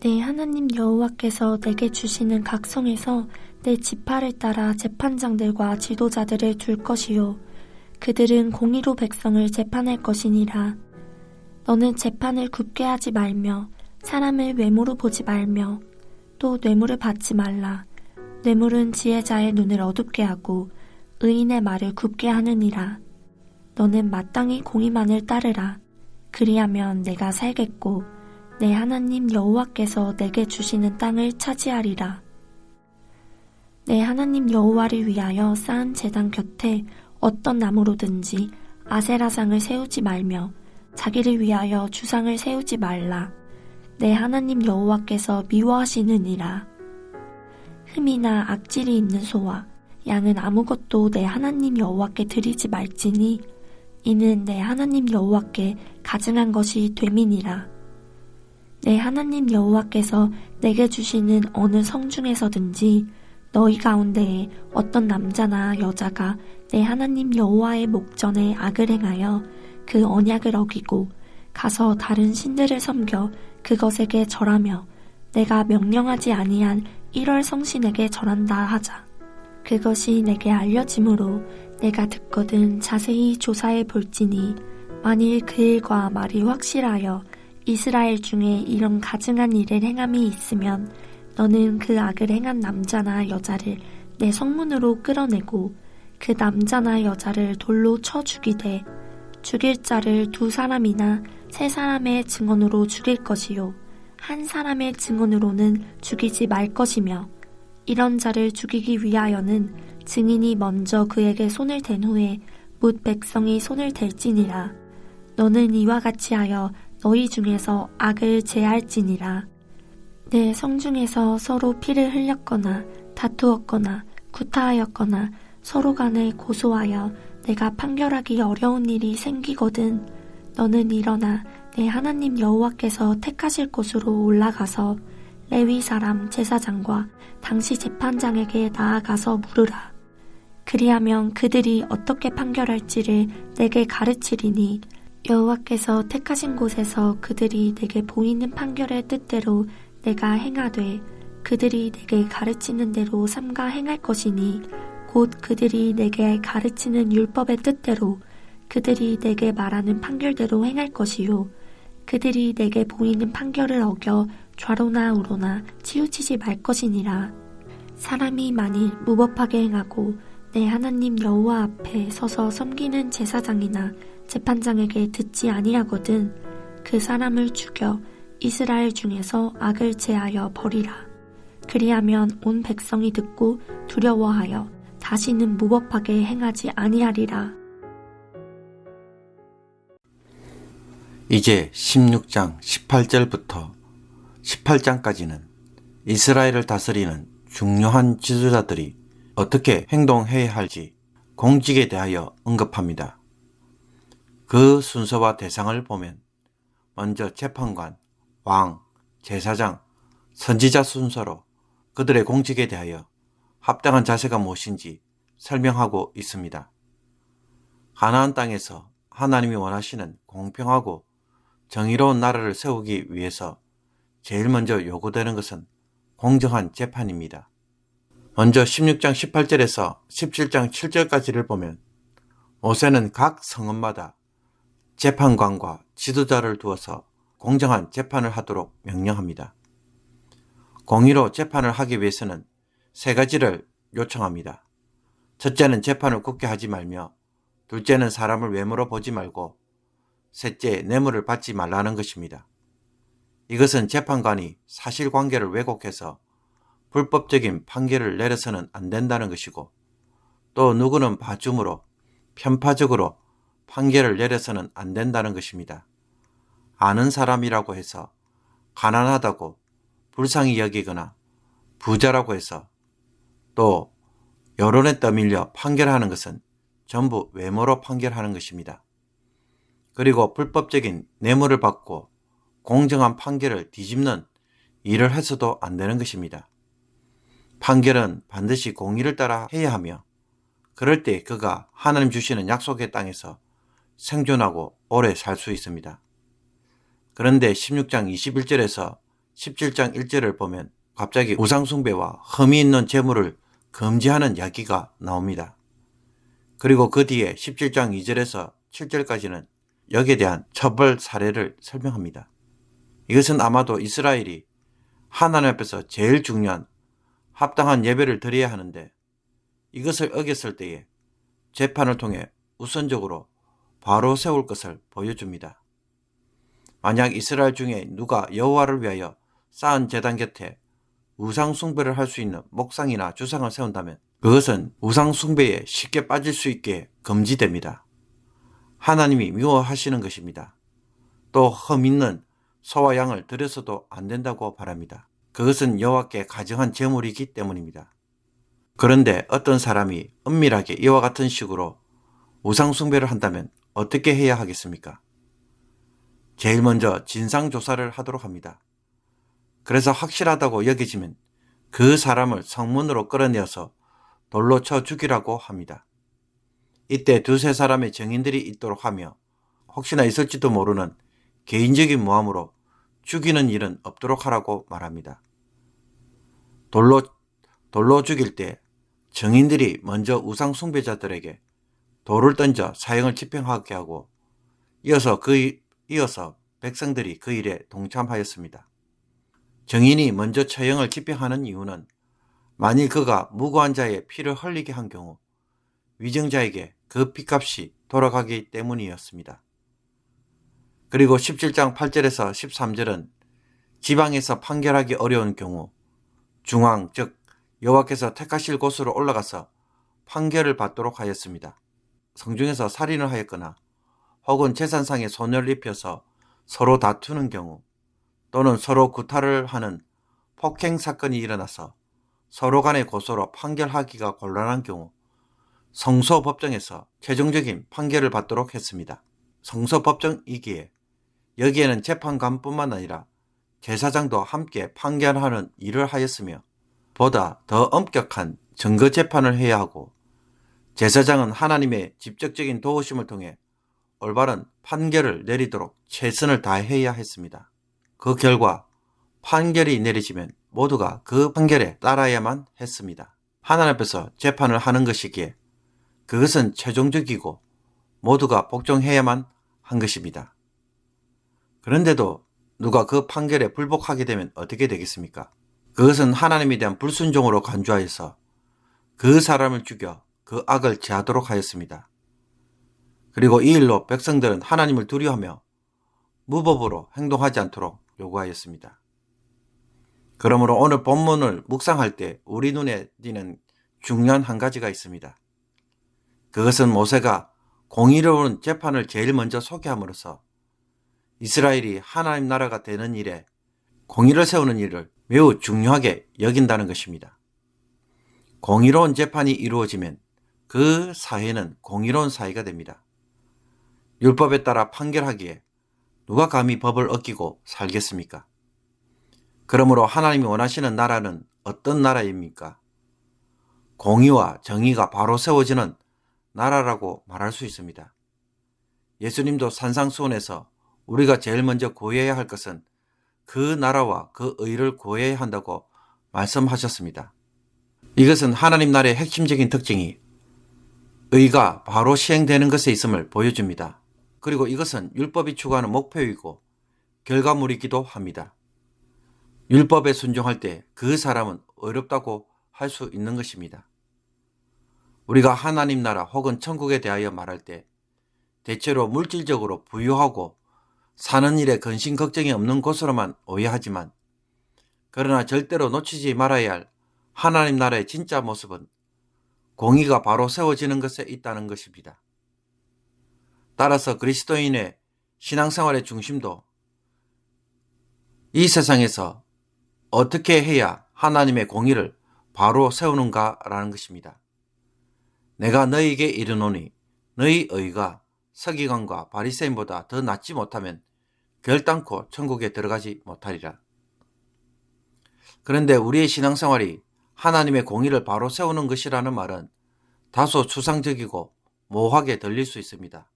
내 하나님 여호와께서 내게 주시는 각성에서 내 지파를 따라 재판장들과 지도자들을 둘 것이요 그들은 공의로 백성을 재판할 것이니라. 너는 재판을 굽게 하지 말며 사람을 외모로 보지 말며 또 뇌물을 받지 말라. 뇌물은 지혜자의 눈을 어둡게 하고 의인의 말을 굽게 하느니라. 너는 마땅히 공의만을 따르라. 그리하면 내가 살겠고 내 하나님 여호와께서 내게 주시는 땅을 차지하리라. 내 하나님 여호와를 위하여 쌓은 제단 곁에 어떤 나무로든지 아세라상을 세우지 말며 자기를 위하여 주상을 세우지 말라. 내 하나님 여호와께서 미워하시느니라. 흠이나 악질이 있는 소와 양은 아무것도 내 하나님 여호와께 드리지 말지니 이는 내 하나님 여호와께 가증한 것이 됨이니라. 내 하나님 여호와께서 내게 주시는 어느 성 중에서든지 너희 가운데에 어떤 남자나 여자가 내 하나님 여호와의 목전에 악을 행하여 그 언약을 어기고 가서 다른 신들을 섬겨 그것에게 절하며 내가 명령하지 아니한 1월 성신에게 절한다 하자. 그것이 내게 알려짐으로 내가 듣거든 자세히 조사해 볼지니 만일 그 일과 말이 확실하여 이스라엘 중에 이런 가증한 일을 행함이 있으면 너는 그 악을 행한 남자나 여자를 내 성문으로 끌어내고 그 남자나 여자를 돌로 쳐 죽이되 죽일 자를 2사람이나 3사람의 증언으로 죽일 것이요 한 사람의 증언으로는 죽이지 말 것이며 이런 자를 죽이기 위하여는 증인이 먼저 그에게 손을 댄 후에 뭇 백성이 손을 댈지니라. 너는 이와 같이 하여 너희 중에서 악을 제할지니라. 내 성중에서 서로 피를 흘렸거나 다투었거나 구타하였거나 서로 간에 고소하여 내가 판결하기 어려운 일이 생기거든 너는 일어나 내 하나님 여호와께서 택하실 곳으로 올라가서 레위 사람 제사장과 당시 재판장에게 나아가서 물으라. 그리하면 그들이 어떻게 판결할지를 내게 가르치리니 여호와께서 택하신 곳에서 그들이 내게 보이는 판결의 뜻대로 내가 행하되 그들이 내게 가르치는 대로 삼가 행할 것이니 곧 그들이 내게 가르치는 율법의 뜻대로 그들이 내게 말하는 판결대로 행할 것이요 그들이 내게 보이는 판결을 어겨 좌로나 우로나 치우치지 말 것이니라. 사람이 만일 무법하게 행하고 내 하나님 여호와 앞에 서서 섬기는 제사장이나 재판장에게 듣지 아니하거든 그 사람을 죽여 이스라엘 중에서 악을 제하여 버리라. 그리하면 온 백성이 듣고 두려워하여 다시는 무법하게 행하지 아니하리라. 이제 16장 18절부터 18장까지는 이스라엘을 다스리는 중요한 지도자들이 어떻게 행동해야 할지 공직에 대하여 언급합니다. 그 순서와 대상을 보면 먼저 재판관, 왕, 제사장, 선지자 순서로 그들의 공직에 대하여 합당한 자세가 무엇인지 설명하고 있습니다. 가나안 땅에서 하나님이 원하시는 공평하고 정의로운 나라를 세우기 위해서 제일 먼저 요구되는 것은 공정한 재판입니다. 먼저 16장 18절에서 17장 7절까지를 보면 모세는 각 성읍마다 재판관과 지도자를 두어서 공정한 재판을 하도록 명령합니다. 공의로 재판을 하기 위해서는 3가지를 요청합니다. 첫째는 재판을 굽게 하지 말며, 둘째는 사람을 외모로 보지 말고, 셋째 뇌물을 받지 말라는 것입니다. 이것은 재판관이 사실관계를 왜곡해서 불법적인 판결을 내려서는 안 된다는 것이고, 또 누구는 봐줌으로 편파적으로 판결을 내려서는 안 된다는 것입니다. 아는 사람이라고 해서 가난하다고 불쌍히 여기거나 부자라고 해서 또 여론에 떠밀려 판결하는 것은 전부 외모로 판결하는 것입니다. 그리고 불법적인 뇌물을 받고 공정한 판결을 뒤집는 일을 해서도 안 되는 것입니다. 판결은 반드시 공의를 따라 해야 하며 그럴 때 그가 하나님 주시는 약속의 땅에서 생존하고 오래 살 수 있습니다. 그런데 16장 21절에서 17장 1절을 보면 갑자기 우상숭배와 흠이 있는 제물을 금지하는 이야기가 나옵니다. 그리고 그 뒤에 17장 2절에서 7절까지는 여기에 대한 처벌 사례를 설명합니다. 이것은 아마도 이스라엘이 하나님 앞에서 제일 중요한 합당한 예배를 드려야 하는데 이것을 어겼을 때에 재판을 통해 우선적으로 바로 세울 것을 보여줍니다. 만약 이스라엘 중에 누가 여호와를 위하여 쌓은 제단 곁에 우상 숭배를 할 수 있는 목상이나 주상을 세운다면 그것은 우상 숭배에 쉽게 빠질 수 있게 금지됩니다. 하나님이 미워하시는 것입니다. 또 흠 있는 소와 양을 드려서도 안 된다고 바랍니다. 그것은 여호와께 가정한 제물이기 때문입니다. 그런데 어떤 사람이 은밀하게 이와 같은 식으로 우상 숭배를 한다면 어떻게 해야 하겠습니까? 제일 먼저 진상조사를 하도록 합니다. 그래서 확실하다고 여겨지면 그 사람을 성문으로 끌어내어서 돌로 쳐 죽이라고 합니다. 이때 두세 사람의 증인들이 있도록 하며 혹시나 있을지도 모르는 개인적인 모함으로 죽이는 일은 없도록 하라고 말합니다. 돌로 죽일 때 증인들이 먼저 우상 숭배자들에게 돌을 던져 사형을 집행하게 하고 이어서 백성들이 그 일에 동참하였습니다. 증인이 먼저 처형을 집행하는 이유는 만일 그가 무고한 자의 피를 흘리게 한 경우 위증자에게 그 피값이 돌아가기 때문이었습니다. 그리고 17장 8절에서 13절은 지방에서 판결하기 어려운 경우 중앙 즉 여호와께서 택하실 곳으로 올라가서 판결을 받도록 하였습니다. 성중에서 살인을 하였거나 혹은 제사상에 손을 입혀서 서로 다투는 경우 또는 서로 구타를 하는 폭행 사건이 일어나서 서로 간의 고소로 판결하기가 곤란한 경우 성소법정에서 최종적인 판결을 받도록 했습니다. 성소법정이기에 여기에는 재판관뿐만 아니라 제사장도 함께 판결하는 일을 하였으며 보다 더 엄격한 증거 재판을 해야 하고 제사장은 하나님의 직접적인 도우심을 통해 올바른 판결을 내리도록 최선을 다해야 했습니다. 그 결과 판결이 내려지면 모두가 그 판결에 따라야만 했습니다. 하나님 앞에서 재판을 하는 것이기에 그것은 최종적이고 모두가 복종해야만 한 것입니다. 그런데도 누가 그 판결에 불복하게 되면 어떻게 되겠습니까? 그것은 하나님에 대한 불순종으로 간주하여서 그 사람을 죽여 그 악을 제하도록 하였습니다. 그리고 이 일로 백성들은 하나님을 두려워하며 무법으로 행동하지 않도록 요구하였습니다. 그러므로 오늘 본문을 묵상할 때 우리 눈에 띄는 중요한 한 가지가 있습니다. 그것은 모세가 공의로운 재판을 제일 먼저 소개함으로써 이스라엘이 하나님 나라가 되는 일에 공의를 세우는 일을 매우 중요하게 여긴다는 것입니다. 공의로운 재판이 이루어지면 그 사회는 공의로운 사회가 됩니다. 율법에 따라 판결하기에 누가 감히 법을 어기고 살겠습니까? 그러므로 하나님이 원하시는 나라는 어떤 나라입니까? 공의와 정의가 바로 세워지는 나라라고 말할 수 있습니다. 예수님도 산상수훈에서 우리가 제일 먼저 구해야 할 것은 그 나라와 그 의를 구해야 한다고 말씀하셨습니다. 이것은 하나님 나라의 핵심적인 특징이 의가 바로 시행되는 것에 있음을 보여줍니다. 그리고 이것은 율법이 추구하는 목표이고 결과물이기도 합니다. 율법에 순종할 때 그 사람은 의롭다고 할 수 있는 것입니다. 우리가 하나님 나라 혹은 천국에 대하여 말할 때 대체로 물질적으로 부유하고 사는 일에 근심 걱정이 없는 곳으로만 오해하지만 그러나 절대로 놓치지 말아야 할 하나님 나라의 진짜 모습은 공의가 바로 세워지는 것에 있다는 것입니다. 따라서 그리스도인의 신앙생활의 중심도 이 세상에서 어떻게 해야 하나님의 공의를 바로 세우는가라는 것입니다. 내가 너희에게 이르노니 너희 의가 서기관과 바리새인보다 더 낫지 못하면 결단코 천국에 들어가지 못하리라. 그런데 우리의 신앙생활이 하나님의 공의를 바로 세우는 것이라는 말은 다소 추상적이고 모호하게 들릴 수 있습니다.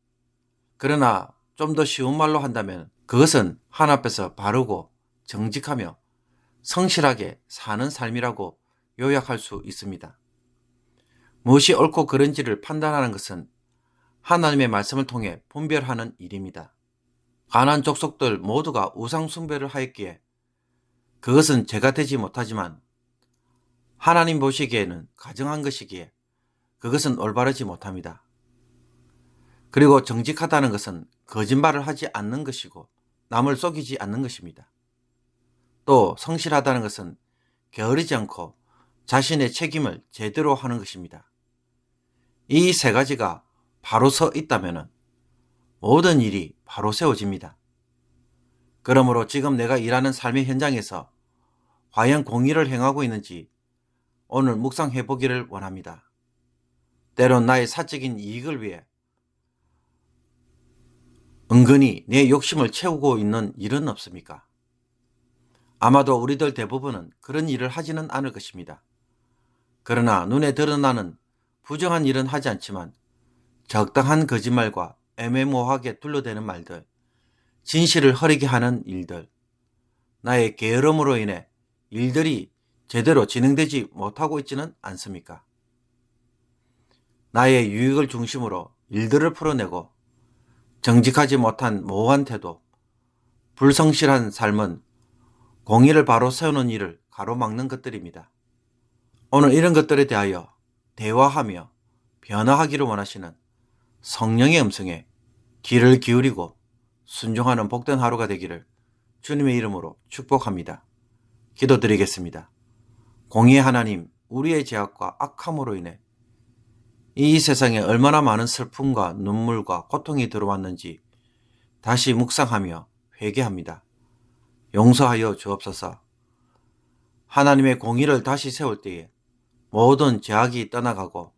그러나 좀 더 쉬운 말로 한다면 그것은 하나님 앞에서 바르고 정직하며 성실하게 사는 삶이라고 요약할 수 있습니다. 무엇이 옳고 그른지를 판단하는 것은 하나님의 말씀을 통해 분별하는 일입니다. 가나안 족속들 모두가 우상 숭배를 하였기에 그것은 죄가 되지 못하지만 하나님 보시기에는 가증한 것이기에 그것은 올바르지 못합니다. 그리고 정직하다는 것은 거짓말을 하지 않는 것이고 남을 속이지 않는 것입니다. 또 성실하다는 것은 게으르지 않고 자신의 책임을 제대로 하는 것입니다. 이 세 가지가 바로 서 있다면 모든 일이 바로 세워집니다. 그러므로 지금 내가 일하는 삶의 현장에서 과연 공의를 행하고 있는지 오늘 묵상해 보기를 원합니다. 때론 나의 사적인 이익을 위해 은근히 내 욕심을 채우고 있는 일은 없습니까? 아마도 우리들 대부분은 그런 일을 하지는 않을 것입니다. 그러나 눈에 드러나는 부정한 일은 하지 않지만 적당한 거짓말과 애매모호하게 둘러대는 말들, 진실을 흐리게 하는 일들, 나의 게으름으로 인해 일들이 제대로 진행되지 못하고 있지는 않습니까? 나의 유익을 중심으로 일들을 풀어내고 정직하지 못한 모호한 태도, 불성실한 삶은 공의를 바로 세우는 일을 가로막는 것들입니다. 오늘 이런 것들에 대하여 대화하며 변화하기를 원하시는 성령의 음성에 귀를 기울이고 순종하는 복된 하루가 되기를 주님의 이름으로 축복합니다. 기도드리겠습니다. 공의의 하나님, 우리의 죄악과 악함으로 인해 이 세상에 얼마나 많은 슬픔과 눈물과 고통이 들어왔는지 다시 묵상하며 회개합니다. 용서하여 주옵소서. 하나님의 공의를 다시 세울 때에 모든 죄악이 떠나가고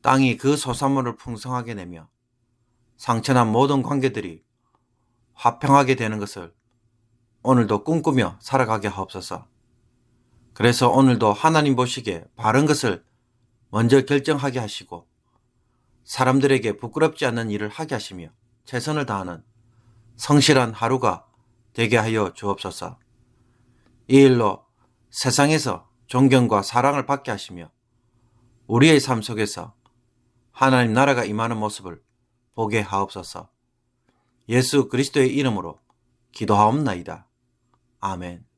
땅이 그 소산물을 풍성하게 내며 상처난 모든 관계들이 화평하게 되는 것을 오늘도 꿈꾸며 살아가게 하옵소서. 그래서 오늘도 하나님 보시기에 바른 것을 먼저 결정하게 하시고 사람들에게 부끄럽지 않는 일을 하게 하시며 최선을 다하는 성실한 하루가 되게 하여 주옵소서. 이 일로 세상에서 존경과 사랑을 받게 하시며 우리의 삶 속에서 하나님 나라가 임하는 모습을 보게 하옵소서. 예수 그리스도의 이름으로 기도하옵나이다. 아멘.